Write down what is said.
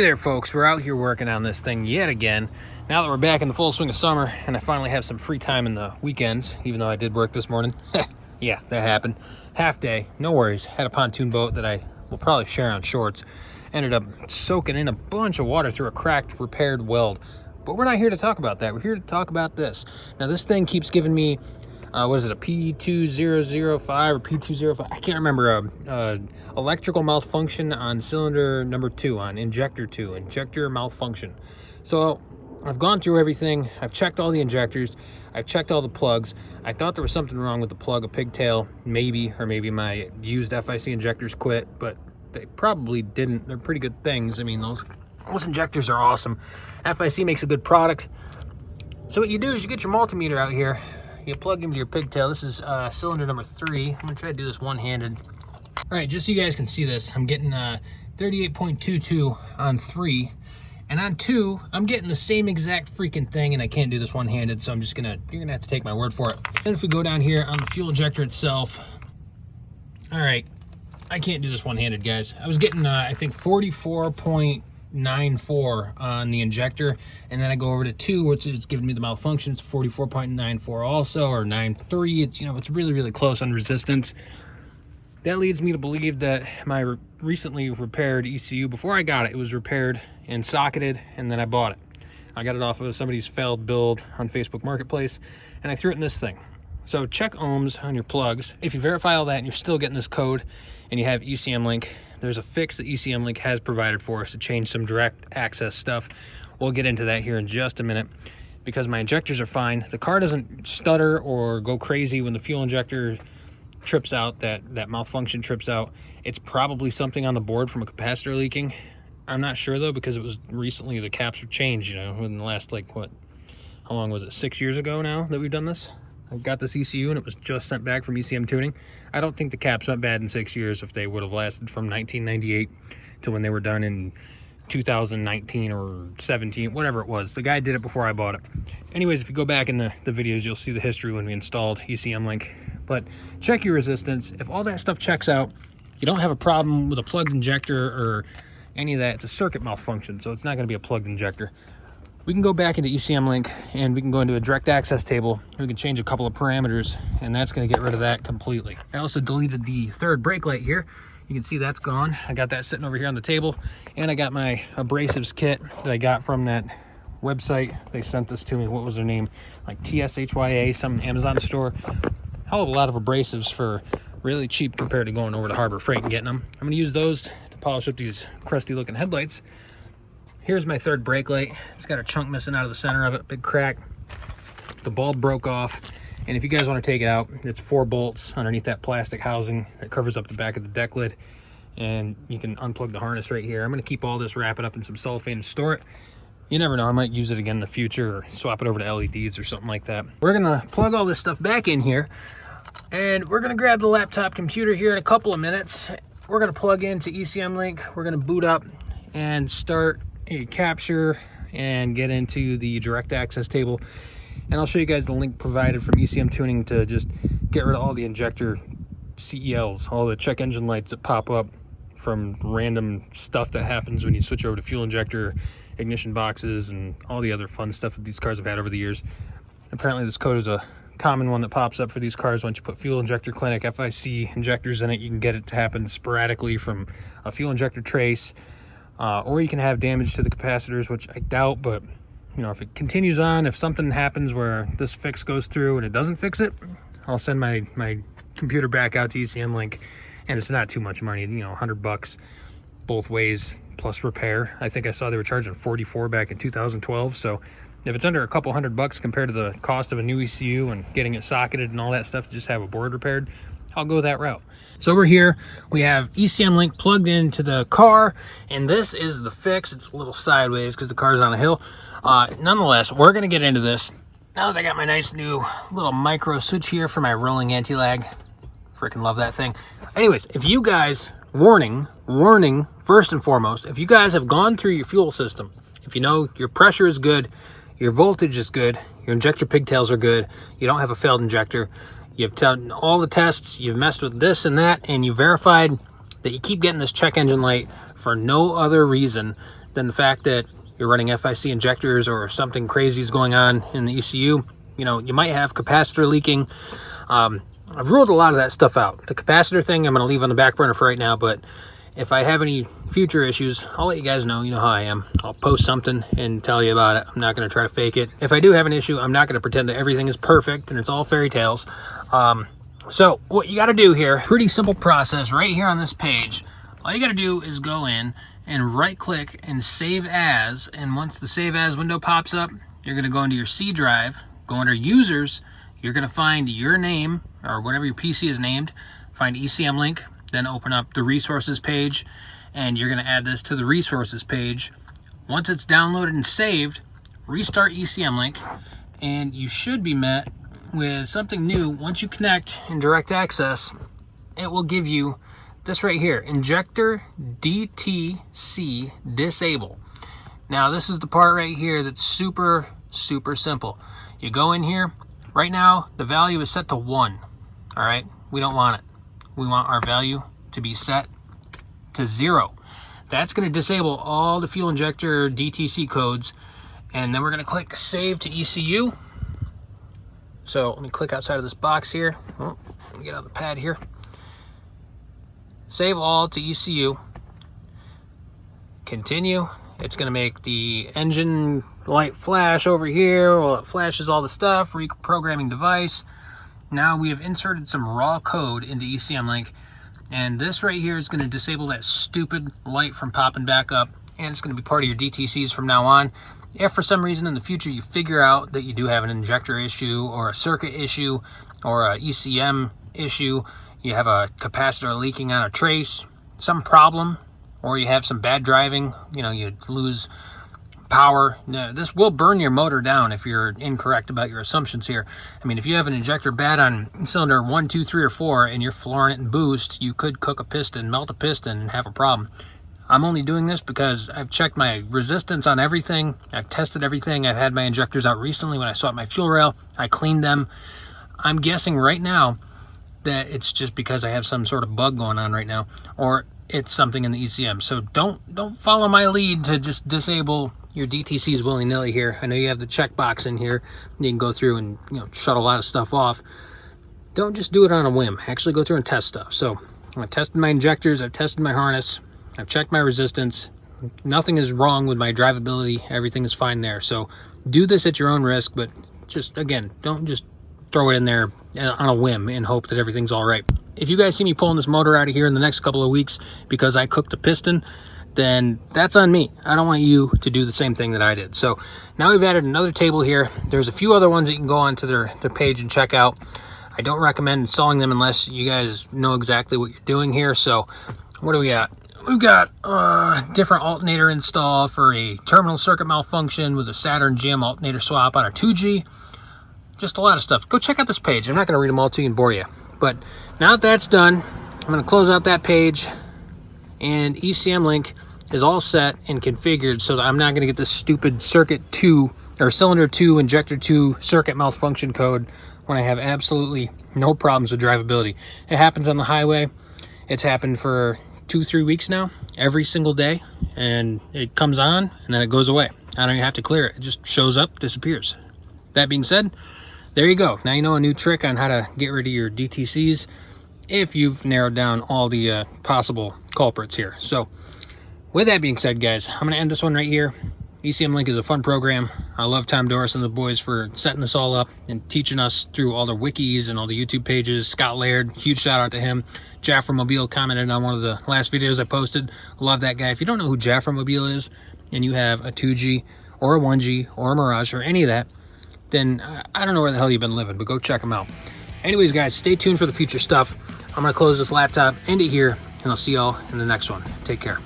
Hey there folks, we're out here working on this thing yet again. Now that we're back in the full swing of summer and I finally have some free time in the weekends, even though I did work this morning. Yeah, that happened. Half day, no worries. Had a pontoon boat that I will probably share on shorts. Ended up soaking in a bunch of water through a cracked, repaired weld. But we're not here to talk about that. We're here to talk about this. Now this thing keeps giving me, what is it, a P2005 or P205? I can't remember. Electrical malfunction on cylinder number 2, on injector 2, injector malfunction. So I've gone through everything. I've checked all the injectors. I've checked all the plugs. I thought there was something wrong with the plug, a pigtail, maybe, or maybe my used FIC injectors quit, but they probably didn't. They're pretty good things. I mean, those injectors are awesome. FIC makes a good product. So what you do is you get your multimeter out here. You plug into your pigtail. This is cylinder number 3. I'm gonna try to do this one-handed. All right, just so you guys can see this, I'm getting 38.22 on 3, and on 2, I'm getting the same exact freaking thing, and I can't do this one-handed, so you're gonna have to take my word for it. And if we go down here on the fuel injector itself, all right, I can't do this one-handed, guys. I was getting, I think 44.94 on the injector, and then I go over to 2, which is giving me the malfunction. It's 44.94 also, or 93. It's, it's really, really close on resistance. That leads me to believe that my recently repaired ECU, before I got it, it was repaired and socketed, and then I bought it. I got it off of somebody's failed build on Facebook Marketplace, and I threw it in this thing. So check ohms on your plugs. If you verify all that and you're still getting this code and you have Ecmlink, there's a fix that Ecmlink has provided for us to change some direct access stuff. We'll get into that here in just a minute, because my injectors are fine. The car doesn't stutter or go crazy when the fuel injector trips out, that malfunction trips out. It's probably something on the board from a capacitor leaking. I'm not sure though, because it was recently, the caps were changed, in the last, like, what, how long was it, 6 years ago now that we've done this? I got this ECU and it was just sent back from ECM Tuning. I don't think the caps went bad in 6 years if they would have lasted from 1998 to when they were done in 2019 or 17, whatever it was. The guy did it before I bought it. Anyways, if you go back in the videos, you'll see the history when we installed Ecmlink. But check your resistance. If all that stuff checks out, you don't have a problem with a plugged injector or any of that. It's a circuit malfunction, so it's not going to be a plugged injector. We can go back into Ecmlink and we can go into a direct access table. We can change a couple of parameters, and that's going to get rid of that completely. I also deleted the third brake light here. You can see that's gone. I got that sitting over here on the table, and I got my abrasives kit that I got from that website. They sent this to me. What was their name? Like TSHYA, some Amazon store. Hell of a lot of abrasives for really cheap compared to going over to Harbor Freight and getting them. I'm going to use those to polish up these crusty looking headlights. Here's my third brake light. It's got a chunk missing out of the center of it, big crack. The bulb broke off, and if you guys want to take it out, it's 4 bolts underneath that plastic housing that covers up the back of the deck lid, and you can unplug the harness right here. I'm going to keep all this, wrap it up in some cellophane and store it. You never know, I might use it again in the future or swap it over to LEDs or something like that. We're going to plug all this stuff back in here, and we're going to grab the laptop computer here in a couple of minutes. We're going to plug into Ecmlink. We're going to boot up and start a capture and get into the direct access table. And I'll show you guys the link provided from ECM Tuning to just get rid of all the injector CELs, all the check engine lights that pop up from random stuff that happens when you switch over to fuel injector, ignition boxes, and all the other fun stuff that these cars have had over the years. Apparently this code is a common one that pops up for these cars. Once you put fuel injector clinic FIC injectors in it, you can get it to happen sporadically from a fuel injector trace, or you can have damage to the capacitors, which I doubt, but if it continues on, if something happens where this fix goes through and it doesn't fix it, I'll send my computer back out to Ecmlink, and it's not too much money, $100 both ways plus repair. I think I saw they were charging $44 back in 2012, so if it's under a couple $100 compared to the cost of a new ECU and getting it socketed and all that stuff to just have a board repaired, I'll go that route. So we're here, we have Ecmlink plugged into the car, and this is the fix. It's a little sideways because the car's on a hill. Nonetheless, we're going to get into this. Now that I got my nice new little micro switch here for my rolling anti-lag. Freaking love that thing. Anyways, if you guys, warning, first and foremost, if you guys have gone through your fuel system, if you know your pressure is good, your voltage is good, your injector pigtails are good, you don't have a failed injector, you've done all the tests, you've messed with this and that, and you verified that you keep getting this check engine light for no other reason than the fact that you're running FIC injectors or something crazy is going on in the ECU. You know, you might have capacitor leaking. I've ruled a lot of that stuff out. The capacitor thing I'm going to leave on the back burner for right now, but if I have any future issues, I'll let you guys know. You know how I am. I'll post something and tell you about it. I'm not going to try to fake it. If I do have an issue, I'm not going to pretend that everything is perfect and it's all fairy tales. So what you got to do here, pretty simple process right here on this page. All you got to do is go in and right click and save as. And once the save as window pops up, you're going to go into your C drive, go under users. You're going to find your name or whatever your PC is named, find Ecmlink, then open up the resources page, and you're going to add this to the resources page. Once it's downloaded and saved, restart Ecmlink, and you should be met with something new. Once you connect in direct access, it will give you this right here, Injector DTC Disable. Now this is the part right here that's super simple. You go in here. Right now the value is set to 1. All right, we don't want it. We want our value to be set to 0. That's going to disable all the fuel injector DTC codes, and then we're going to click save to ECU. So let me click outside of this box here. Oh, let me get out the pad here. Save all to ECU. Continue. It's going to make the engine light flash over here. Well, it flashes all the stuff. Reprogramming device. Now we have inserted some raw code into Ecmlink, and this right here is going to disable that stupid light from popping back up, and it's going to be part of your DTCs from now on. If for some reason in the future you figure out that you do have an injector issue or a circuit issue or a ECM issue, you have a capacitor leaking on a trace, some problem, or you have some bad driving, you know, you lose power, this will burn your motor down if you're incorrect about your assumptions here. I mean, if you have an injector bad on cylinder 1, 2, 3, or 4 and you're flooring it in boost, you could cook a piston, melt a piston, and have a problem. I'm only doing this because I've checked my resistance on everything. I've tested everything. I've had my injectors out recently when I swapped my fuel rail. I cleaned them. I'm guessing right now that it's just because I have some sort of bug going on right now, or it's something in the ECM. So don't follow my lead to just disable your DTCs willy-nilly here. I know you have the checkbox in here. You can go through and, you know, shut a lot of stuff off. Don't just do it on a whim. Actually go through and test stuff. So I've tested my injectors. I've tested my harness. I've checked my resistance. Nothing is wrong with my drivability. Everything is fine there. So do this at your own risk, but just, again, don't just throw it in there on a whim and hope that everything's all right. If you guys see me pulling this motor out of here in the next couple of weeks because I cooked a piston, then that's on me. I don't want you to do the same thing that I did. So now we've added another table here. There's a few other ones that you can go onto their page and check out. I don't recommend installing them unless you guys know exactly what you're doing here. So what do we got? We've got a different alternator install for a terminal circuit malfunction with a Saturn GM alternator swap on our 2G. Just a lot of stuff. Go check out this page. I'm not going to read them all to you and bore you. But now that that's done, I'm going to close out that page, and Ecmlink is all set and configured so that I'm not going to get this stupid circuit 2 or cylinder 2 injector 2 circuit malfunction code when I have absolutely no problems with drivability. It happens on the highway. It's happened for 2-3 weeks now, every single day, and it comes on and then it goes away. I don't even have to clear it. It just shows up, disappears. That being said, there you go. Now you know a new trick on how to get rid of your DTCs if you've narrowed down all the possible culprits here. So with that being said, guys, I'm going to end this one right here. Ecmlink is a fun program. I love Tom Doris and the boys for setting this all up and teaching us through all the wikis and all the YouTube pages. Scott Laird, huge shout out to him. Jaffa Mobile commented on one of the last videos I posted. Love that guy. If you don't know who Jaffa Mobile is and you have a 2G or a 1G or a Mirage or any of that, then I don't know where the hell you've been living, but go check them out. Anyways, guys, stay tuned for the future stuff. I'm going to close this laptop, end it here, and I'll see y'all in the next one. Take care.